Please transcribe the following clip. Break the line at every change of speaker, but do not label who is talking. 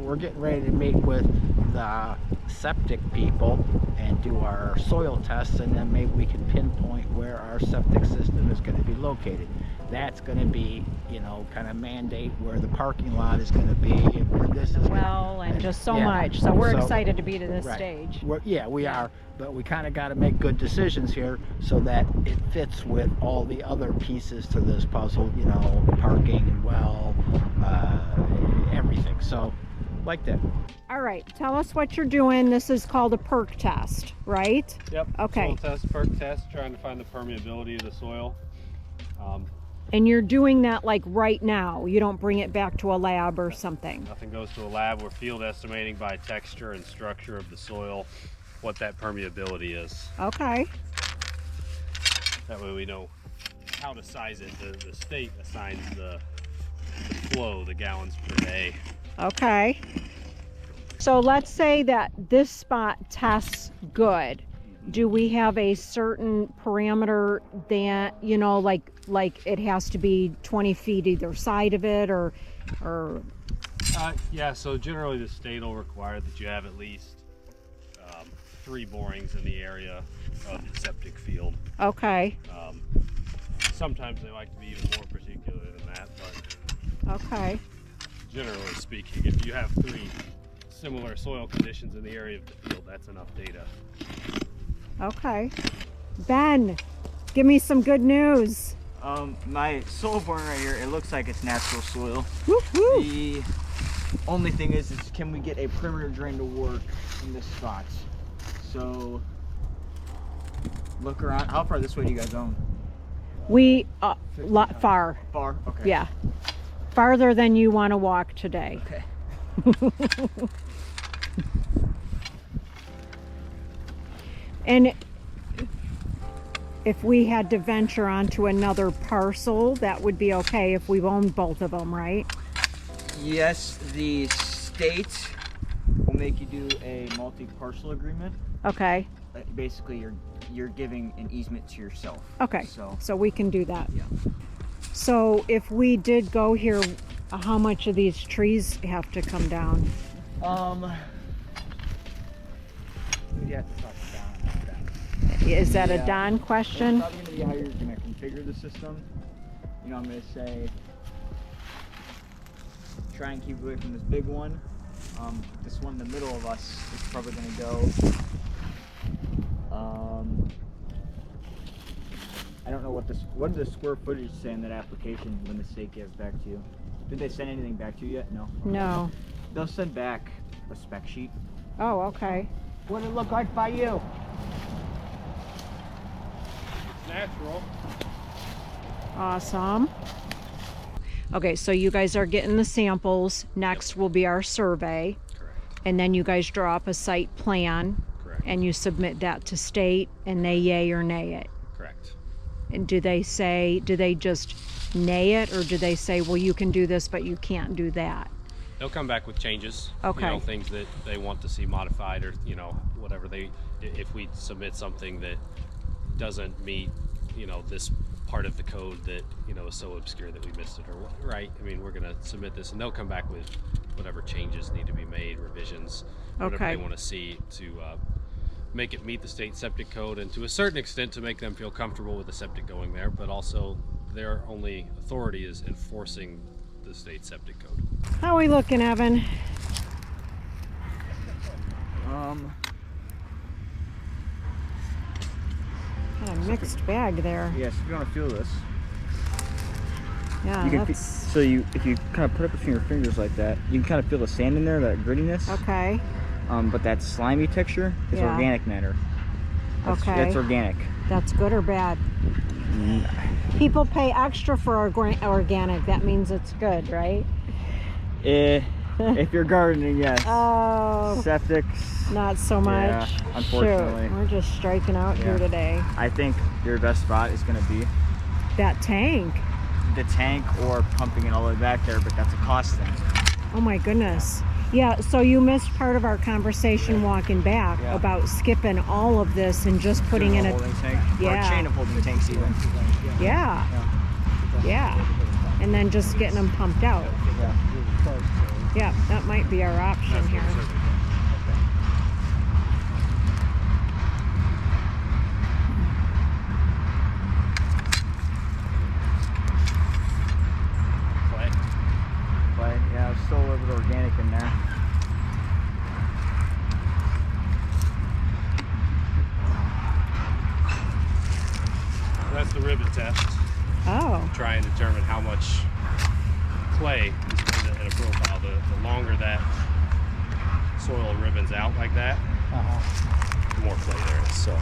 we're getting ready to meet with the septic people and do our soil tests, and then maybe we can pinpoint where our septic system is going to be located. That's going to be, you know, kind of mandate where the parking lot is going to be and where this is.
Well, and just so much. So we're excited to be to this
right.
stage.
We are, but we kind of got to make good decisions here so that it fits with all the other pieces to this puzzle, you know, parking, well, everything. So like that.
All right, tell us what you're doing. This is called a perk test, right?
Yep.
Okay.
Soil test, perk test, trying to find the permeability of the soil.
And you're doing that like right now. You don't bring it back to a lab or something.
Nothing goes to a lab. We're field estimating by texture and structure of the soil what that permeability is.
Okay.
That way we know how to size it. The state assigns the flow, the gallons per day.
Okay. So let's say that this spot tests good. Do we have a certain parameter that, you know, like it has to be 20 feet either side of it, or
yeah, so generally the state will require that you have at least 3 borings in the area of the septic field.
Okay.
Sometimes they like to be even more particular than that, but
okay.
Generally speaking, if you have 3 similar soil conditions in the area of the field, that's enough data.
Okay. Ben, give me some good news.
My soil boring right here, it looks like it's natural soil.
Woo-hoo.
The only thing is can we get a perimeter drain to work in this spot? So look around. How far this way do you guys own?
We far.
Far? Okay.
Yeah. Farther than you want to walk today.
Okay.
And if we had to venture onto another parcel, that would be okay if we've owned both of them, right?
Yes, the state will make you do a multi-parcel agreement.
Okay.
Basically, you're giving an easement to yourself.
Okay. So we can do that.
Yeah.
So if we did go here, how much of these trees have to come down?
We'd have to talk to Don about that.
Is that a Don question?
It's probably going to be how you're going to configure the system. You know, I'm going to say try and keep away from this big one. This one in the middle of us is probably going to go. I don't know what did the square footage say in that application when the state gives back to you? Did they send anything back to you yet? No.
No.
They'll send back a spec sheet.
Oh, okay.
What did it look like by you?
It's natural.
Awesome. Okay, so you guys are getting the samples. Next will be our survey.
Correct.
And then you guys draw up a site plan.
Correct.
And you submit that to state, and they yay or nay it.
Correct.
And do they just nay it, or do they say, well, you can do this, but you can't do that?
They'll come back with changes.
Okay.
You know, things that they want to see modified, or, you know, whatever if we submit something that doesn't meet, you know, this part of the code that, you know, is so obscure that we missed it, or what, right? I mean, we're going to submit this, and they'll come back with whatever changes need to be made, revisions, whatever they want to see to make it meet the state septic code, and to a certain extent to make them feel comfortable with the septic going there, but also their only authority is enforcing the state septic code.
How are we looking, Evan?
Um,
Kind of mixed bag there.
yes, if you want to feel this.
Yeah,
You can
that's...
so if you kind of put it between your fingers like that, you can kind of feel the sand in there, that grittiness.
Okay.
But that slimy texture is
Yeah.
organic matter.
Okay.
That's organic.
That's good or bad? People pay extra for organic. That means it's good, right?
If you're gardening, yes.
Oh,
Septics,
not so much.
Yeah, unfortunately.
Shoot, we're just striking out here today.
I think your best spot is going to be
That tank.
the tank or pumping it all the way back there, but that's a cost thing.
Oh my goodness. Yeah, so you missed part of our conversation walking back about skipping all of this and just putting in a
holding tank. Or a chain of holding tanks even.
yeah. And then just getting them pumped out.
Yeah.
Yeah, that might be our option
That's
here.
what it says. Clay.
But yeah, there's still a little bit of organic in there.
That's the ribbon test.
Oh,
Try and determine how much clay is in a profile. The longer that soil ribbons out like that,
Uh-huh.
the more clay there is. So